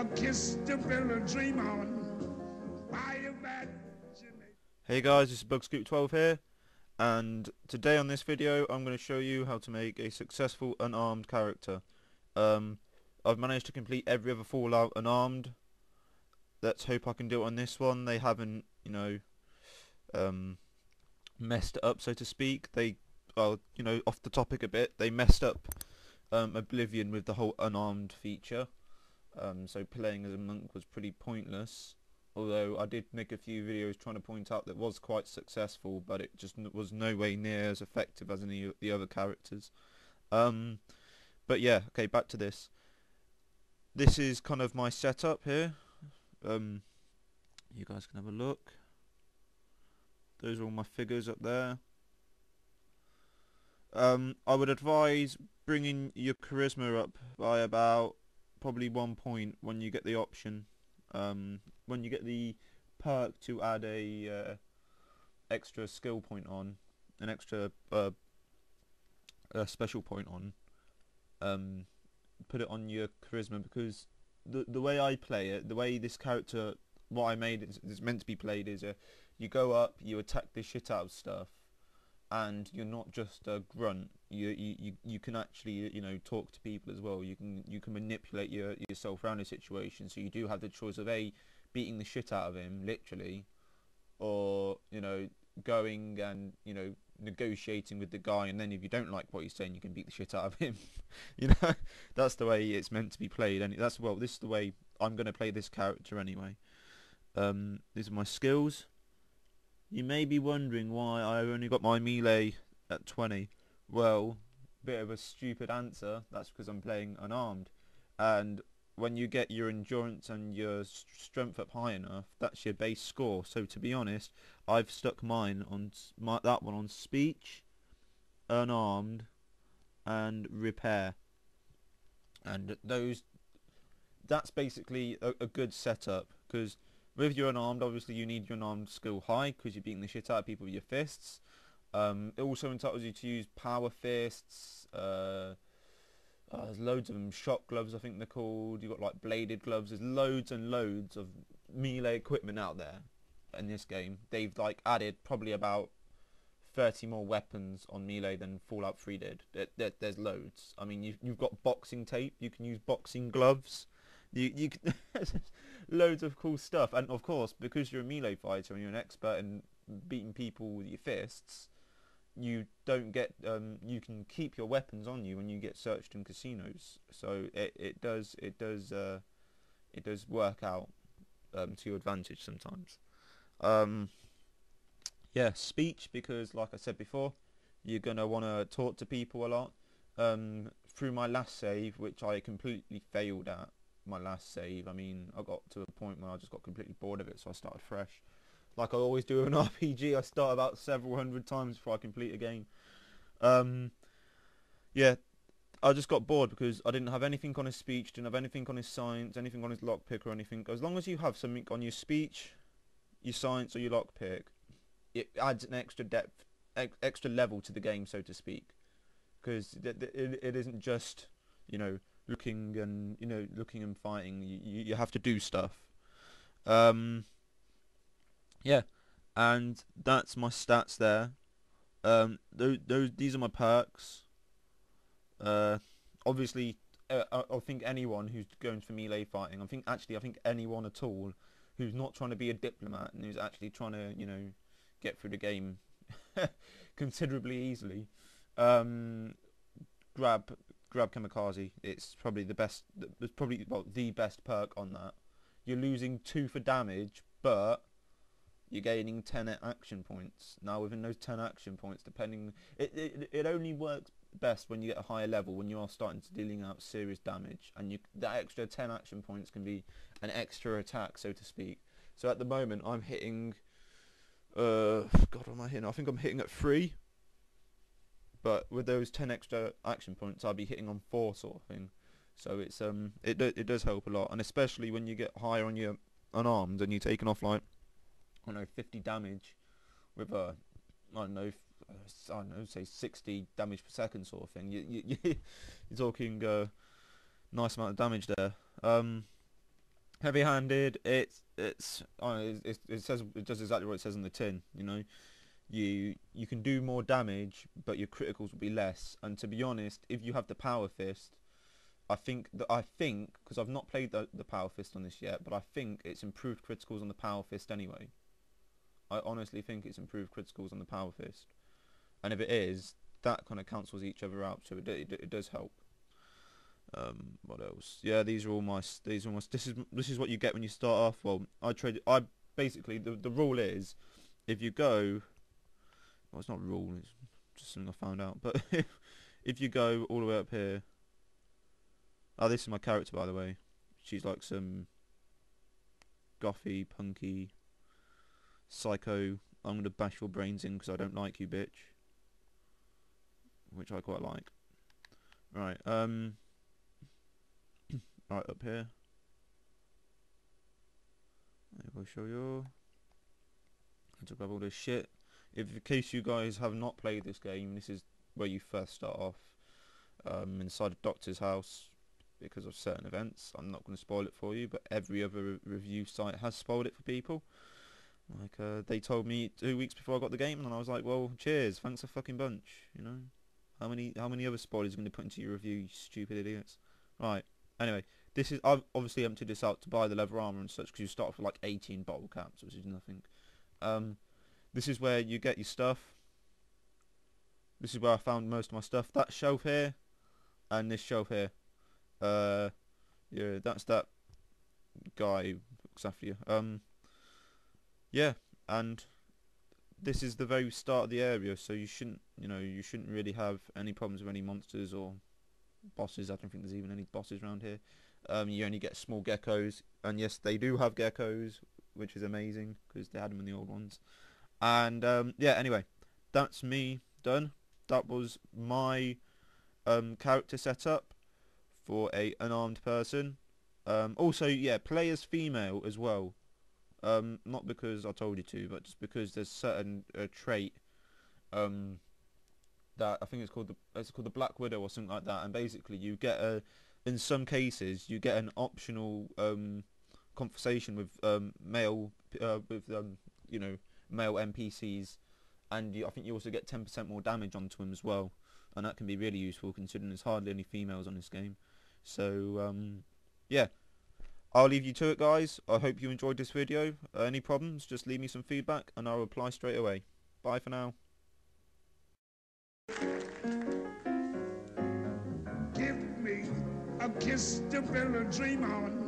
a kiss to build a dream on. By imagination. Hey guys, this is BugScoop12 here, and today on this video I'm going to show you how to make a successful unarmed character. I've managed to complete every other Fallout unarmed. Let's hope I can do it on this one. They haven't, messed it up, so to speak. They, well, off the topic a bit, they messed up Oblivion with the whole unarmed feature. So playing as a monk was pretty pointless. Although I did make a few videos trying to point out that it was quite successful, but it just was no way near as effective as any of the other characters. But yeah, okay, back to this. This is kind of my setup here. You guys can have a look. Those are all my figures up there. I would advise bringing your charisma up by about probably 1 point when you get the option. When you get the perk to add a extra skill point on, an extra special point on, put it on your charisma, because the way I play it, the way this character, what I made is meant to be played is you go up, you attack the shit out of stuff, and you're not just a grunt. You can actually talk to people as well. You can manipulate yourself around a situation. So you do have the choice of beating the shit out of him literally, or going and negotiating with the guy, and then if you don't like what he's saying, you can beat the shit out of him. That's the way it's meant to be played, and this is the way I'm going to play this character anyway. These are my skills. You may be wondering why I've only got my melee at 20. Well, bit of a stupid answer. That's because I'm playing unarmed, and when you get your endurance and your strength up high enough, that's your base score. So to be honest, I've stuck mine on that one on speech, unarmed, and repair, and that's basically a good setup, because with your unarmed, obviously you need your unarmed skill high because you're beating the shit out of people with your fists. It also entitles you to use power fists. There's loads of them. Shock gloves, I think they're called. You've got like bladed gloves. There's loads and loads of melee equipment out there in this game. They've like added probably about 30 more weapons on melee than Fallout 3 did. There's loads. I mean, you've got boxing tape. You can use boxing gloves. You can loads of cool stuff. And of course, because you're a melee fighter and you're an expert in beating people with your fists, you don't get you can keep your weapons on you when you get searched in casinos. So it does work out to your advantage sometimes. Yeah, speech, because like I said before, you're gonna want to talk to people a lot. Through my last save, which I completely failed at, my last save, I mean, I got to a point where I just got completely bored of it, so I started fresh. Like I always do with an RPG, I start about several hundred times before I complete a game. Yeah, I just got bored because I didn't have anything on his speech, didn't have anything on his science, anything on his lockpick or anything. As long as you have something on your speech, your science or your lockpick, it adds an extra depth, extra level to the game, so to speak. Because it isn't just, looking and fighting. You have to do stuff. Yeah, and that's my stats there. These are my perks. Obviously, I think anyone who's going for melee fighting, I think anyone at all who's not trying to be a diplomat and who's actually trying to, get through the game considerably easily, grab Kamikaze. It's probably the best. It's probably the best perk on that. You're losing 2 for damage, but you're gaining 10 action points. Now within those 10 action points, it only works best when you get a higher level, when you are starting to dealing out serious damage, and that extra 10 action points can be an extra attack, so to speak. So at the moment I'm hitting God, what am I hitting? I think I'm hitting at 3, but with those 10 extra action points I'll be hitting on 4, sort of thing. So it's it does help a lot, and especially when you get higher on your unarmed and you're taking off like 50 damage with I don't know, say 60 damage per second sort of thing. You're talking nice amount of damage there. Heavy-handed. It says it does exactly what it says on the tin. You know, you can do more damage, but your criticals will be less. And to be honest, if you have the power fist, I think because I've not played the power fist on this yet, but I think it's improved criticals on the power fist anyway. I honestly think it's improved criticals on the power fist, and if it is, that kind of cancels each other out, so it does help. What else? Yeah, these are all my this is what you get when you start off. Well, I basically the rule is if you go, well, it's not a rule, it's just something I found out, but if you go all the way up here. Oh, this is my character, by the way. She's like some gothy, punky, psycho. I'm gonna bash your brains in because I don't like you, bitch. Which I quite like. Right, right up here. I will show you. I took up all this shit. If in case you guys have not played this game, this is where you first start off. Inside a doctor's house because of certain events. I'm not going to spoil it for you, but every other review site has spoiled it for people. Like they told me 2 weeks before I got the game, and I was like, well, cheers, thanks a fucking bunch. You know, how many other spoilers are going to put into your review, you stupid idiots? Right. Anyway, I've obviously emptied this out to buy the leather armor and such because you start off with like 18 bottle caps, which is nothing. This is where you get your stuff. This is where I found most of my stuff. That shelf here, and this shelf here. Yeah, that's that guy who looks after you. Yeah, and this is the very start of the area, so you shouldn't really have any problems with any monsters or bosses. I don't think there's even any bosses around here. You only get small geckos, and yes, they do have geckos, which is amazing because they had them in the old ones. And yeah, anyway, that's me done. That was my character setup for a unarmed person. Also, yeah, play as female as well. Not because I told you to, but just because there's certain trait that I think it's called the Black Widow or something like that, and basically you get in some cases you get an optional conversation with male male NPCs, and I think you also get 10% more damage onto them as well, and that can be really useful considering there's hardly any females on this game. So yeah, I'll leave you to it, guys. I hope you enjoyed this video. Any problems, just leave me some feedback and I'll reply straight away. Bye for now. Give me a kiss to build a dream on.